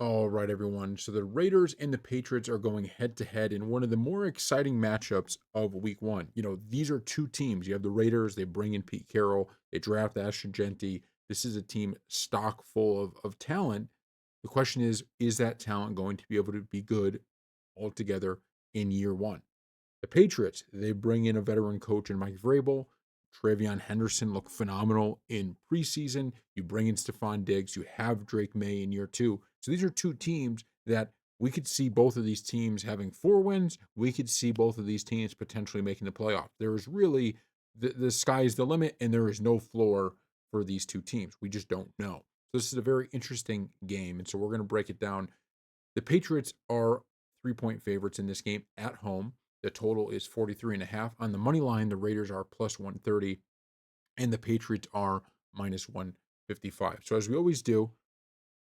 All right, everyone. So the Raiders and the Patriots are going head to head in one of the more exciting matchups of week one. These are two teams. You have the Raiders, they bring in Pete Carroll, they draft Ashton Genty. This is a team stock full of talent. The question is that talent going to be able to be good altogether in year one? The Patriots, they bring in a veteran coach in Mike Vrabel. Travion Henderson looked phenomenal in preseason. You bring in Stephon Diggs. You have Drake May in year two. So these are two teams that we could see both of these teams having 4 wins. We could see both of these teams potentially making the playoffs. There is really the sky is the limit, and there is no floor for these two teams. We just don't know. So this is a very interesting game, and so we're going to break it down. The Patriots are 3-point favorites in this game at home. The total is 43 and a half. On the money line, the Raiders are plus 130 and the Patriots are minus 155. So as we always do,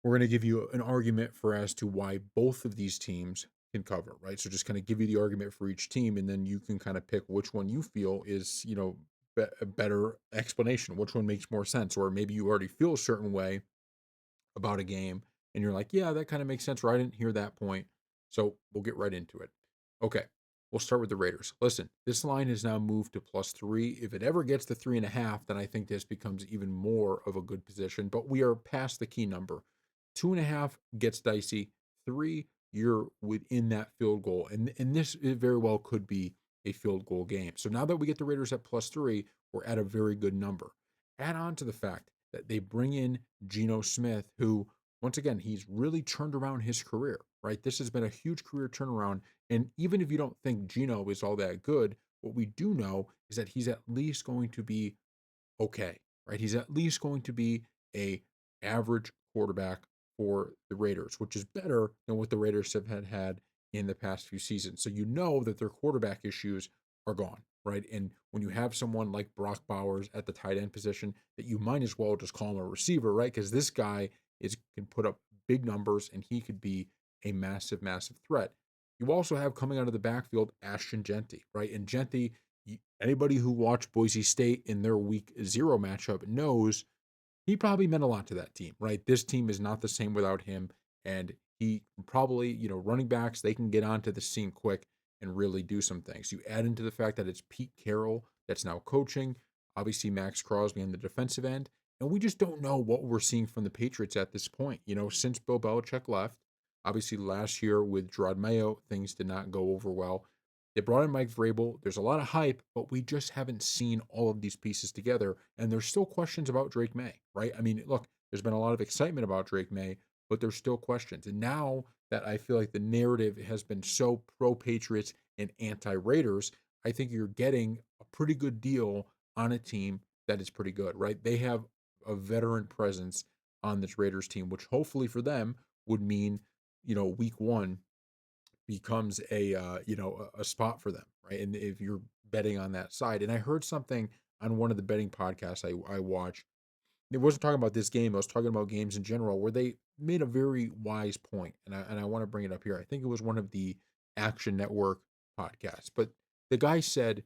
we're going to give you an argument for as to why both of these teams can cover, right? So just kind of give you the argument for each team and then you can kind of pick which one you feel is, a better explanation, which one makes more sense, or maybe you already feel a certain way about a game and you're like, yeah, that kind of makes sense, or I didn't hear that point. So we'll get right into it. Okay. We'll start with the Raiders. Listen, this line has now moved to +3. If it ever gets to 3.5, then I think this becomes even more of a good position. But we are past the key number. 2.5 gets dicey. 3, you're within that field goal. And this very well could be a field goal game. So now that we get the Raiders at +3, we're at a very good number. Add on to the fact that they bring in Geno Smith, who, once again, he's really turned around his career, right? This has been a huge career turnaround. And even if you don't think Geno is all that good, what we do know is that he's at least going to be okay, right? He's at least going to be a average quarterback for the Raiders, which is better than what the Raiders have had in the past few seasons. So you know that their quarterback issues are gone, right? And when you have someone like Brock Bowers at the tight end position, that you might as well just call him a receiver, right? Because this guy is can put up big numbers and he could be a massive, massive threat. You also have coming out of the backfield Ashton Genty, right? And Genty, anybody who watched Boise State in their week 0 matchup knows he probably meant a lot to that team, right? This team is not the same without him. And he probably, running backs, they can get onto the scene quick and really do some things. You add into the fact that it's Pete Carroll that's now coaching, obviously Max Crosby on the defensive end. And we just don't know what we're seeing from the Patriots at this point. Since Bill Belichick left, obviously last year with Gerard Mayo, things did not go over well. They brought in Mike Vrabel. There's a lot of hype, but we just haven't seen all of these pieces together. And there's still questions about Drake May, right? I mean, look, there's been a lot of excitement about Drake May, but there's still questions. And now that I feel like the narrative has been so pro Patriots and anti Raiders, I think you're getting a pretty good deal on a team that is pretty good, right? They have a veteran presence on this Raiders team, which hopefully for them would mean, week one becomes a spot for them, right? And if you're betting on that side, and I heard something on one of the betting podcasts I watch. It wasn't talking about this game. I was talking about games in general, where they made a very wise point, and I want to bring it up here. I think it was one of the Action Network podcasts, but the guy said,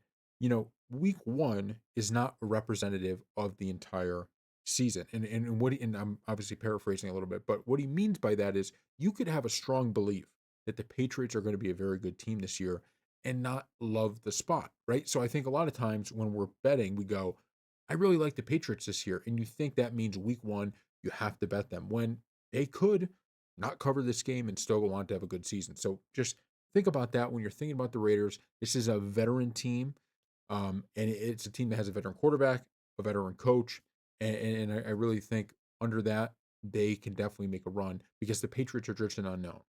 week one is not representative of the entire season, and I'm obviously paraphrasing a little bit, but what he means by that is you could have a strong belief that the Patriots are going to be a very good team this year and not love the spot, right? So I think a lot of times when we're betting, we go, I really like the Patriots this year. And you think that means week one, you have to bet them when they could not cover this game and still go on to have a good season. So just think about that when you're thinking about the Raiders. This is a veteran team, and it's a team that has a veteran quarterback, a veteran coach. And I really think under that, they can definitely make a run because the Patriots are just an unknown.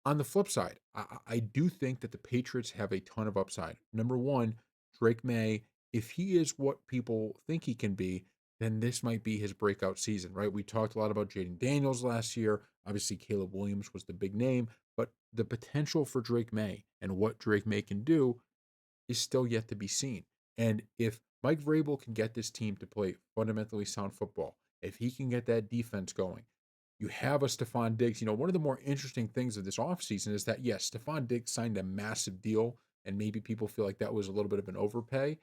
On the flip side, I do think that the Patriots have a ton of upside. Number one, Drake May, if he is what people think he can be, then this might be his breakout season, right? We talked a lot about Jaden Daniels last year. Obviously, Caleb Williams was the big name, but the potential for Drake May and what Drake May can do is still yet to be seen. And if Mike Vrabel can get this team to play fundamentally sound football, if he can get that defense going, you have a Stephon Diggs. One of the more interesting things of this offseason is that, yes, Stephon Diggs signed a massive deal, and maybe people feel like that was a little bit of an overpay.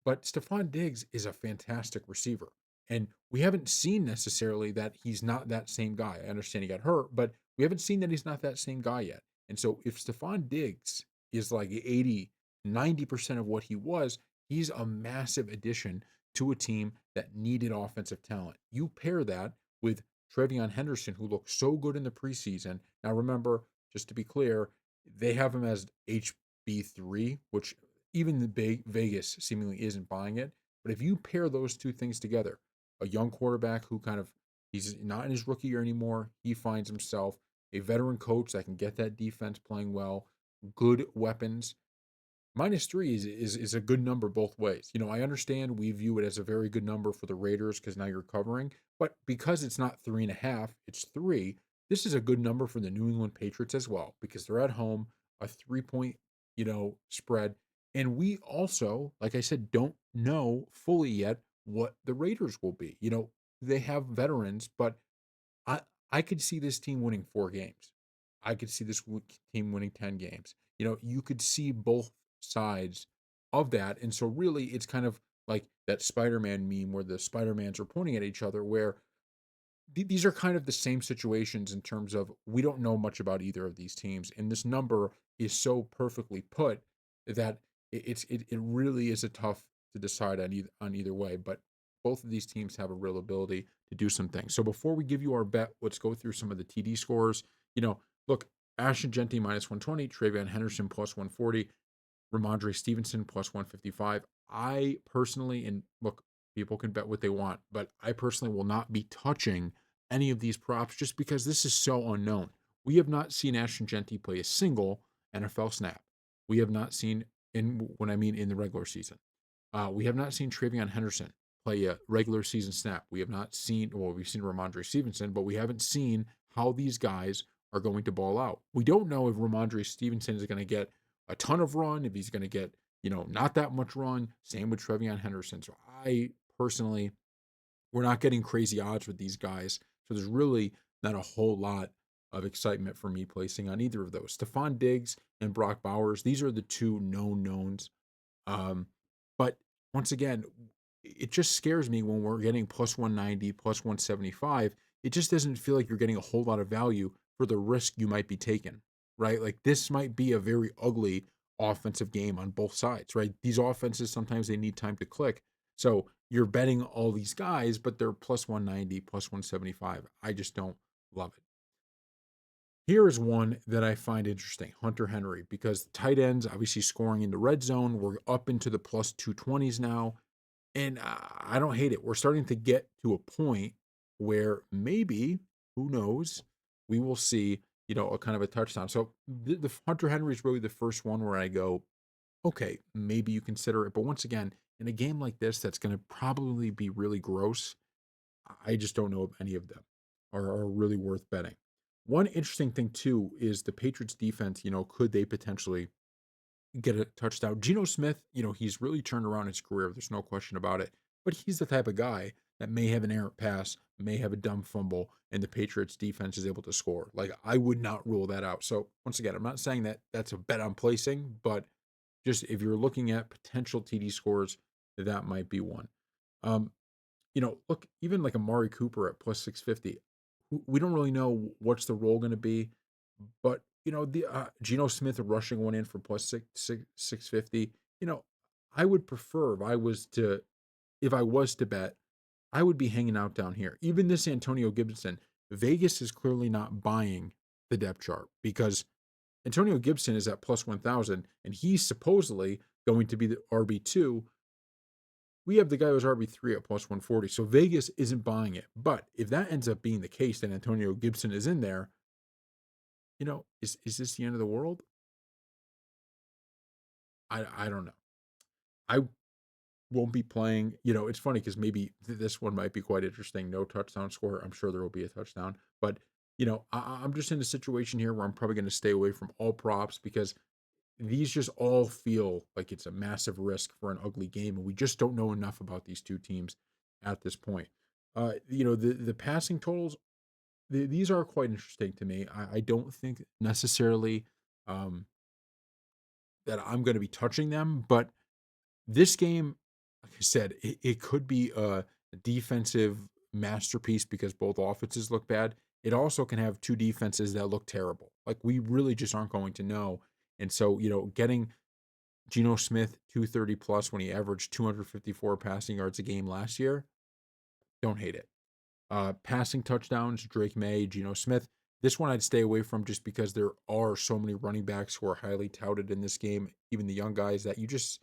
But Stephon Diggs is a fantastic receiver. And we haven't seen necessarily that he's not that same guy. I understand he got hurt, but We haven't seen that he's not that same guy yet. And so if Stephon Diggs is like 80, 90% of what he was, he's a massive addition to a team that needed offensive talent. You pair that with Trevion Henderson, who looked so good in the preseason. Now, remember, just to be clear, they have him as HB3, which even the big Vegas seemingly isn't buying it. But if you pair those two things together, a young quarterback who kind of he's not in his rookie year anymore, he finds himself a veteran coach that can get that defense playing well, good weapons, -3 is a good number both ways. I understand we view it as a very good number for the Raiders because now you're covering, but because it's not 3.5, it's 3. This is a good number for the New England Patriots as well because they're at home, a 3-point, spread. And we also, like I said, don't know fully yet what the Raiders will be. They have veterans, but I I could see this team winning 4 games. I could see this team winning 10 games. You could see both sides of that. And so really it's kind of like that Spider-Man meme where the Spider-Mans are pointing at each other where these are kind of the same situations in terms of we don't know much about either of these teams, and this number is so perfectly put that it really is a tough to decide on either way. But both of these teams have a real ability to do some things. So before we give you our bet, let's go through some of the TD scores. Look, Ashton Genty -120, Travion Henderson +140, Ramondre Stevenson +155. I personally, and look, people can bet what they want, but I personally will not be touching any of these props just because this is so unknown. We have not seen Ashton Genty play a single NFL snap. We have not seen when I mean in the regular season. We have not seen Travion Henderson play a regular season snap. We have not seen, well, we've seen Ramondre Stevenson, but we haven't seen how these guys are going to ball out. We don't know if Ramondre Stevenson is going to get a ton of run, if he's going to get, not that much run. Same with Trevion Henderson. So I personally, we're not getting crazy odds with these guys. So there's really not a whole lot of excitement for me placing on either of those. Stephon Diggs and Brock Bowers, these are the two known knowns. Um, but once again, it just scares me when we're getting plus 190, plus 175. It just doesn't feel like you're getting a whole lot of value for the risk you might be taking, right? Like this might be a very ugly offensive game on both sides, right? These offenses sometimes they need time to click. So you're betting all these guys, but they're plus 190, plus 175. I just don't love it. Here is one that I find interesting, Hunter Henry, because tight ends obviously scoring in the red zone. We're up into the plus 220s now. And I don't hate it. We're starting to get to a point where maybe, who knows, we will see, a kind of a touchdown. So the Hunter Henry is really the first one where I go, okay, maybe you consider it. But once again, in a game like this, that's going to probably be really gross. I just don't know if any of them are really worth betting. One interesting thing too is the Patriots defense, could they potentially get a touchdown? Geno Smith, he's really turned around his career. There's no question about it. But he's the type of guy that may have an errant pass, may have a dumb fumble, and the Patriots defense is able to score. Like I would not rule that out. So once again, I'm not saying that that's a bet I'm placing, but just if you're looking at potential TD scores, that might be one. Um, look, even like Amari Cooper at plus 650, we don't really know what's the role going to be, but the Geno Smith rushing one in for plus 650. I would prefer if I was to bet, I would be hanging out down here. Even this Antonio Gibson, Vegas is clearly not buying the depth chart because Antonio Gibson is at plus 1,000 and he's supposedly going to be the RB2. We have the guy who's RB3 at plus 140. So Vegas isn't buying it. But if that ends up being the case, that Antonio Gibson is in there, is this the end of the world? I don't know. I won't be playing. It's funny because maybe this one might be quite interesting. No touchdown score. I'm sure there will be a touchdown. But, I'm just in a situation here where I'm probably going to stay away from all props because these just all feel like it's a massive risk for an ugly game, and we just don't know enough about these two teams at this point. The passing totals, these are quite interesting to me. I don't think necessarily um, that I'm going to be touching them, but this game, like I said, it could be a defensive masterpiece because both offenses look bad. it also can have two defenses that look terrible. Like we really just aren't going to know. And so, getting Geno Smith 230 plus when he averaged 254 passing yards a game last year, don't hate it. Passing touchdowns, Drake May, Geno Smith. This one I'd stay away from just because there are so many running backs who are highly touted in this game, even the young guys that you just,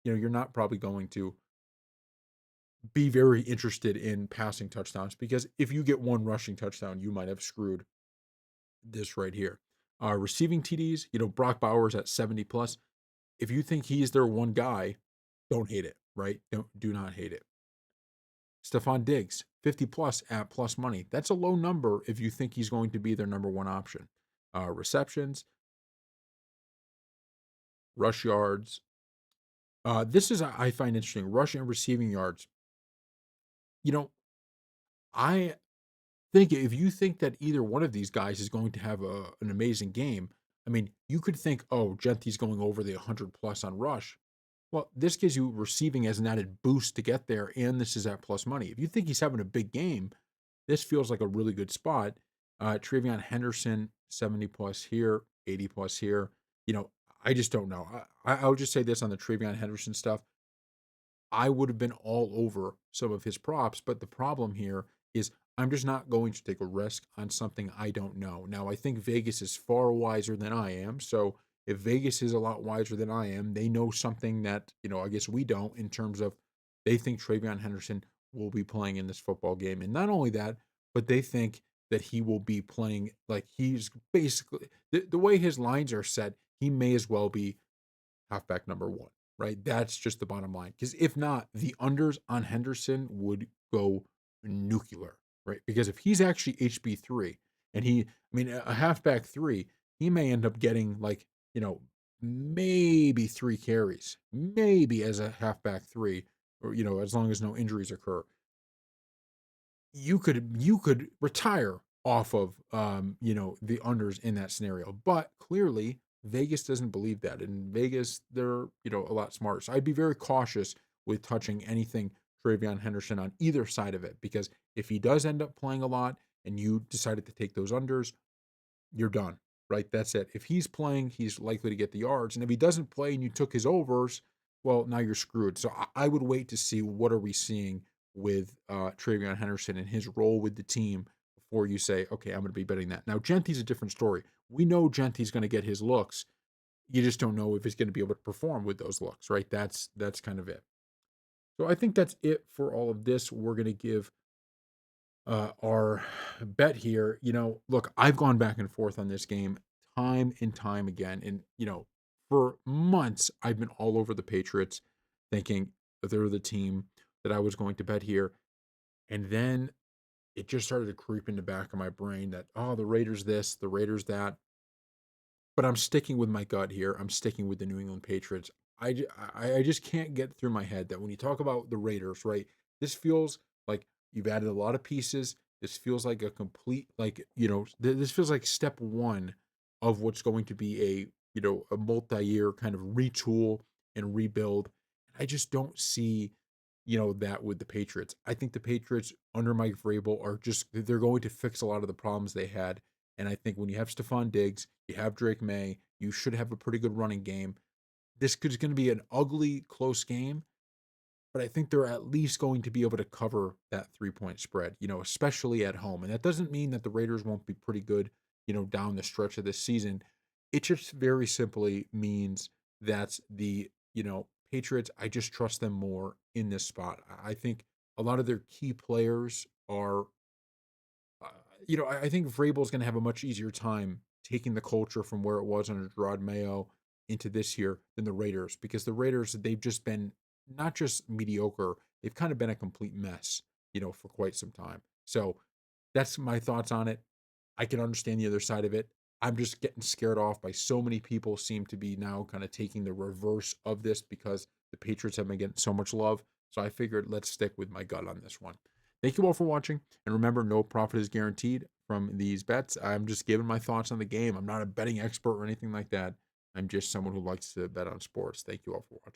you're not probably going to be very interested in passing touchdowns because if you get one rushing touchdown, you might have screwed this right here. Receiving TDs, Brock Bowers at 70 plus. If you think he's their one guy, don't hate it, right? Do not hate it. Stephon Diggs, 50 plus at plus money. That's a low number if you think he's going to be their number one option. Receptions, rush yards. This is, I find interesting. Rush and receiving yards. You know, I think if you think that either one of these guys is going to have an amazing game, I mean, you could think, oh, Genthy's going over the 100 plus on rush. Well, this gives you receiving as an added boost to get there, and this is at plus money. If you think he's having a big game, this feels like a really good spot. Travion Henderson, 70 plus here, 80 plus here. I just don't know. I'll just say this on the Travion Henderson stuff. I would have been all over some of his props, but the problem here is I'm just not going to take a risk on something I don't know. Now, I think Vegas is far wiser than I am. So if Vegas is a lot wiser than I am, they know something that, I guess we don't in terms of they think Travion Henderson will be playing in this football game. And not only that, but they think that he will be playing like he's basically the way his lines are set, he may as well be halfback number one, right? That's just the bottom line. Because if not, the unders on Henderson would go nuclear, right? Because if he's actually HB3 and a halfback three, he may end up getting like, maybe three carries, maybe as a halfback three, or, as long as no injuries occur. You could retire off of the unders in that scenario. But clearly Vegas doesn't believe that. In Vegas, they're, a lot smarter. So I'd be very cautious with touching anything Travion Henderson on either side of it, because if he does end up playing a lot and you decided to take those unders, you're done, right? That's it. If he's playing, he's likely to get the yards. And if he doesn't play and you took his overs, well, now you're screwed. So I would wait to see what are we seeing with Travion Henderson and his role with the team before you say, okay, I'm going to be betting that. Now, Genty's a different story. We know Genty's going to get his looks. You just don't know if he's going to be able to perform with those looks, right? That's kind of it. So I think that's it for all of this. We're going to give our bet here. Look, I've gone back and forth on this game time and time again. And, for months, I've been all over the Patriots thinking that they're the team that I was going to bet here. And then it just started to creep in the back of my brain that, oh, the Raiders this, the Raiders that. But I'm sticking with my gut here. I'm sticking with the New England Patriots. I just can't get through my head that when you talk about the Raiders, right? This feels like you've added a lot of pieces. This feels like a complete, like, this feels like step one of what's going to be a multi-year kind of retool and rebuild. I just don't see, that with the Patriots. I think the Patriots under Mike Vrabel are just, they're going to fix a lot of the problems they had. And I think when you have Stephon Diggs, you have Drake May, you should have a pretty good running game. This is going to be an ugly, close game, but I think they're at least going to be able to cover that 3-point spread, especially at home. And that doesn't mean that the Raiders won't be pretty good, down the stretch of this season. It just very simply means that the, Patriots, I just trust them more in this spot. I think a lot of their key players are I think Vrabel's going to have a much easier time taking the culture from where it was under Gerard Mayo into this year than the Raiders, because the Raiders, they've just been not just mediocre, they've kind of been a complete mess, for quite some time. So that's my thoughts on it. I can understand the other side of it. I'm just getting scared off by so many people seem to be now kind of taking the reverse of this because the Patriots have been getting so much love. So I figured let's stick with my gut on this one. Thank you all for watching. And remember, no profit is guaranteed from these bets. I'm just giving my thoughts on the game. I'm not a betting expert or anything like that. I'm just someone who likes to bet on sports. Thank you all for watching.